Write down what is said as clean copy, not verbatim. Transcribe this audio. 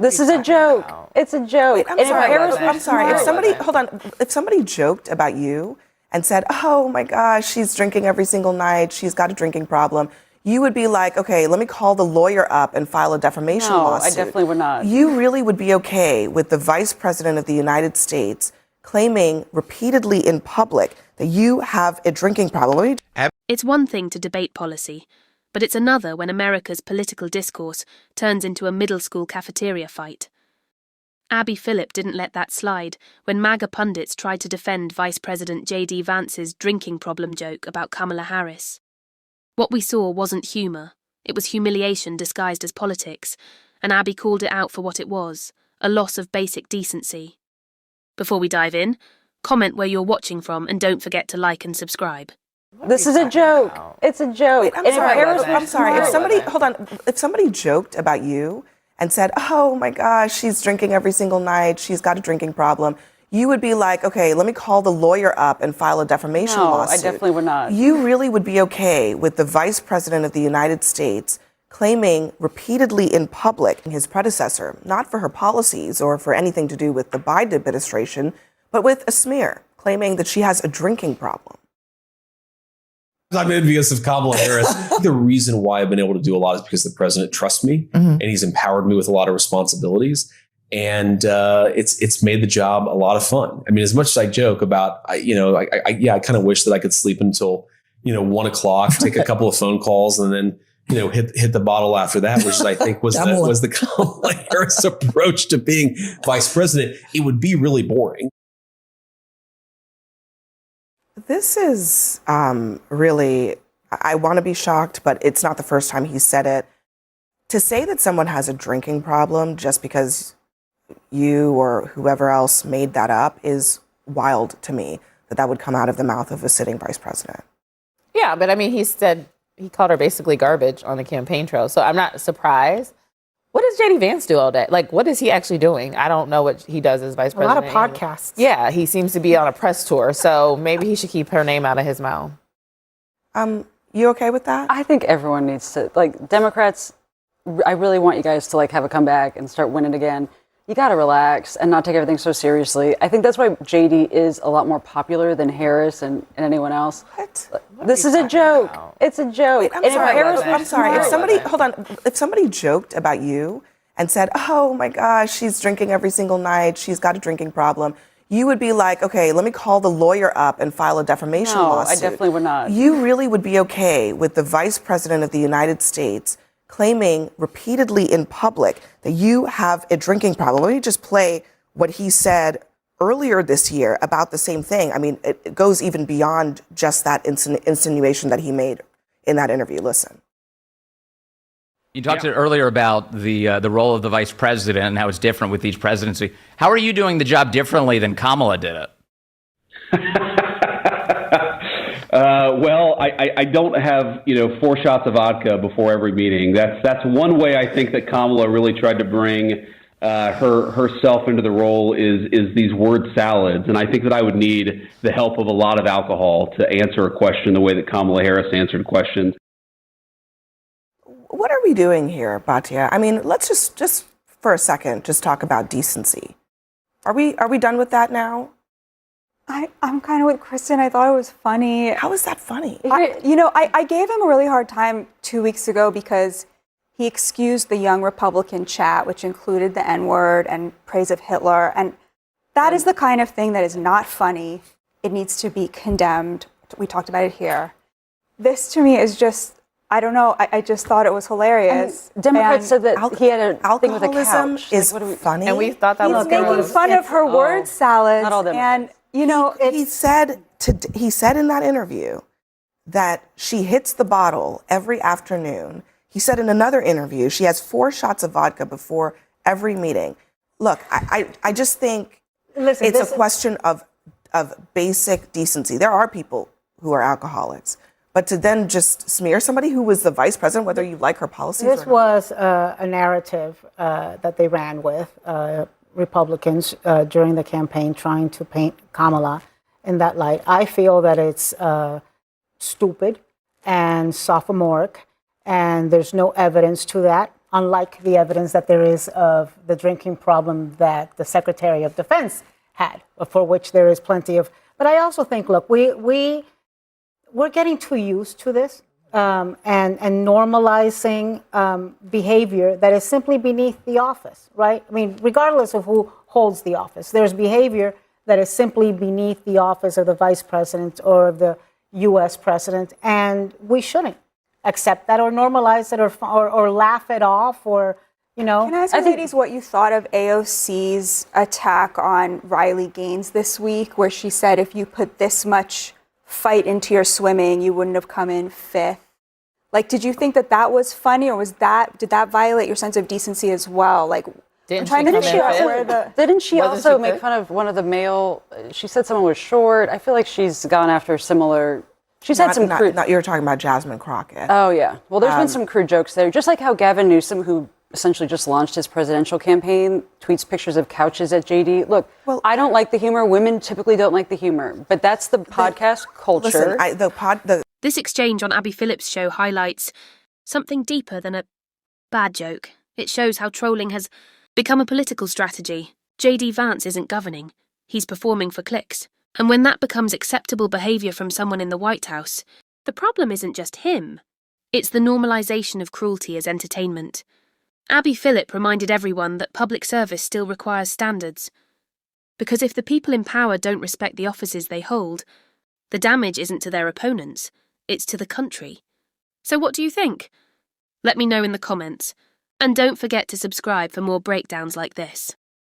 This is a joke. About? It's a joke. Wait, I'm sorry. If somebody joked about you and said, "Oh my gosh, she's drinking every single night. She's got a drinking problem," you would be like, "Okay, let me call the lawyer up and file a defamation lawsuit." No, I definitely would not. You really would be okay with the Vice President of the United States claiming repeatedly in public that you have a drinking problem? It's one thing to debate policy, but it's another when America's political discourse turns into a middle school cafeteria fight. Abby Phillip didn't let that slide when MAGA pundits tried to defend Vice President J.D. Vance's drinking problem joke about Kamala Harris. What we saw wasn't humour, it was humiliation disguised as politics, and Abby called it out for what it was, a loss of basic decency. Before we dive in, comment where you're watching from and don't forget to like and subscribe. This is a joke. About? It's a joke. Wait, I'm sorry. If somebody joked about you and said, "Oh my gosh, she's drinking every single night. She's got a drinking problem," you would be like, "Okay, let me call the lawyer up and file a defamation lawsuit." No, I definitely would not. You really would be okay with the Vice President of the United States claiming repeatedly in public his predecessor, not for her policies or for anything to do with the Biden administration, but with a smear, claiming that she has a drinking problem. I'm envious of Kamala Harris. The reason why I've been able to do a lot is because the president trusts me and he's empowered me with a lot of responsibilities. And it's made the job a lot of fun. I mean, as much as I joke about, I kind of wish that I could sleep until, 1 o'clock, take a couple of phone calls and then, hit the bottle after that, which I think was the Kamala Harris approach to being vice president. It would be really boring. This is really, I want to be shocked, but it's not the first time he said it. To say that someone has a drinking problem just because you or whoever else made that up is wild to me, that would come out of the mouth of a sitting vice president. Yeah, but I mean, he called her basically garbage on the campaign trail. So I'm not surprised. What does J.D. Vance do all day? Like, what is he actually doing? I don't know what he does as vice president. A lot of podcasts. Yeah, he seems to be on a press tour. So maybe he should keep her name out of his mouth. You okay with that? I think everyone needs to, Democrats, I really want you guys to, have a comeback and start winning again. You got to relax and not take everything so seriously. I think that's why J.D. is a lot more popular than Harris and anyone else. What? This is a joke. About? It's a joke. Wait, I'm sorry. If somebody joked about you and said, "Oh my gosh, she's drinking every single night. She's got a drinking problem," you would be like, "Okay, let me call the lawyer up and file a defamation lawsuit." No, I definitely would not. You really would be okay with the Vice President of the United States claiming repeatedly in public that you have a drinking problem. Let me just play what he said earlier this year about the same thing. I mean, it goes even beyond just that insinuation that he made in that interview. Listen. You talked earlier about the role of the vice president and how it's different with each presidency. How are you doing the job differently than Kamala did it? Well, I don't have 4 shots of vodka before every meeting. That's one way I think that Kamala really tried to bring herself into the role is these word salads, and I think that I would need the help of a lot of alcohol to answer a question the way that Kamala Harris answered questions. What are we doing here, Batya? I mean, let's just for a second just talk about decency. Are we done with that now? I'm kind of with Kristen. I thought it was funny. How is that funny? I gave him a really hard time 2 weeks ago because he excused the young Republican chat, which included the N-word and praise of Hitler. And that is the kind of thing that is not funny. It needs to be condemned. We talked about it here. This to me is just, I don't know. I just thought it was hilarious. Democrats said that he had a thing with a couch. Is funny. And we thought that was good. He's making fun of her word salads. Not all Democrats. And he said in that interview that she hits the bottle every afternoon. He said in another interview she has 4 shots of vodka before every meeting. Look, I just think it's a question of basic decency. There are people who are alcoholics, but to then just smear somebody who was the vice president, whether you like her policies or not. This was a narrative that they ran with. Republicans during the campaign trying to paint Kamala in that light. I feel that it's stupid and sophomoric, and there's no evidence to that. unlike the evidence that there is of the drinking problem that the Secretary of Defense had, for which there is plenty of. But I also think, look, we're getting too used to this and normalizing behavior that is simply beneath the office, right? I mean, regardless of who holds the office, there's behavior that is simply beneath the office of the vice president or of the U.S. president, and we shouldn't accept that or normalize it or laugh it off or, you know. Can I ask you, ladies, what you thought of AOC's attack on Riley Gaines this week, where she said if you put this much fight into your swimming, you wouldn't have come in fifth? Like, did you think that was funny, or did that violate your sense of decency as well? Like, Didn't she also make fun of one of the male? She said someone was short. I feel like she's gone after similar. She's had some crude. Not, you're talking about Jasmine Crockett. Oh yeah. Well, there's been some crude jokes there. Just like how Gavin Newsom, who essentially just launched his presidential campaign, tweets pictures of couches at JD. Look, I don't like the humor. Women typically don't like the humor, but that's the podcast culture. Listen, This exchange on Abby Phillip's show highlights something deeper than a bad joke. It shows how trolling has become a political strategy. J.D. Vance isn't governing. He's performing for clicks. And when that becomes acceptable behaviour from someone in the White House, the problem isn't just him. It's the normalisation of cruelty as entertainment. Abby Phillip reminded everyone that public service still requires standards. Because if the people in power don't respect the offices they hold, the damage isn't to their opponents, it's to the country. So what do you think? Let me know in the comments. And don't forget to subscribe for more breakdowns like this.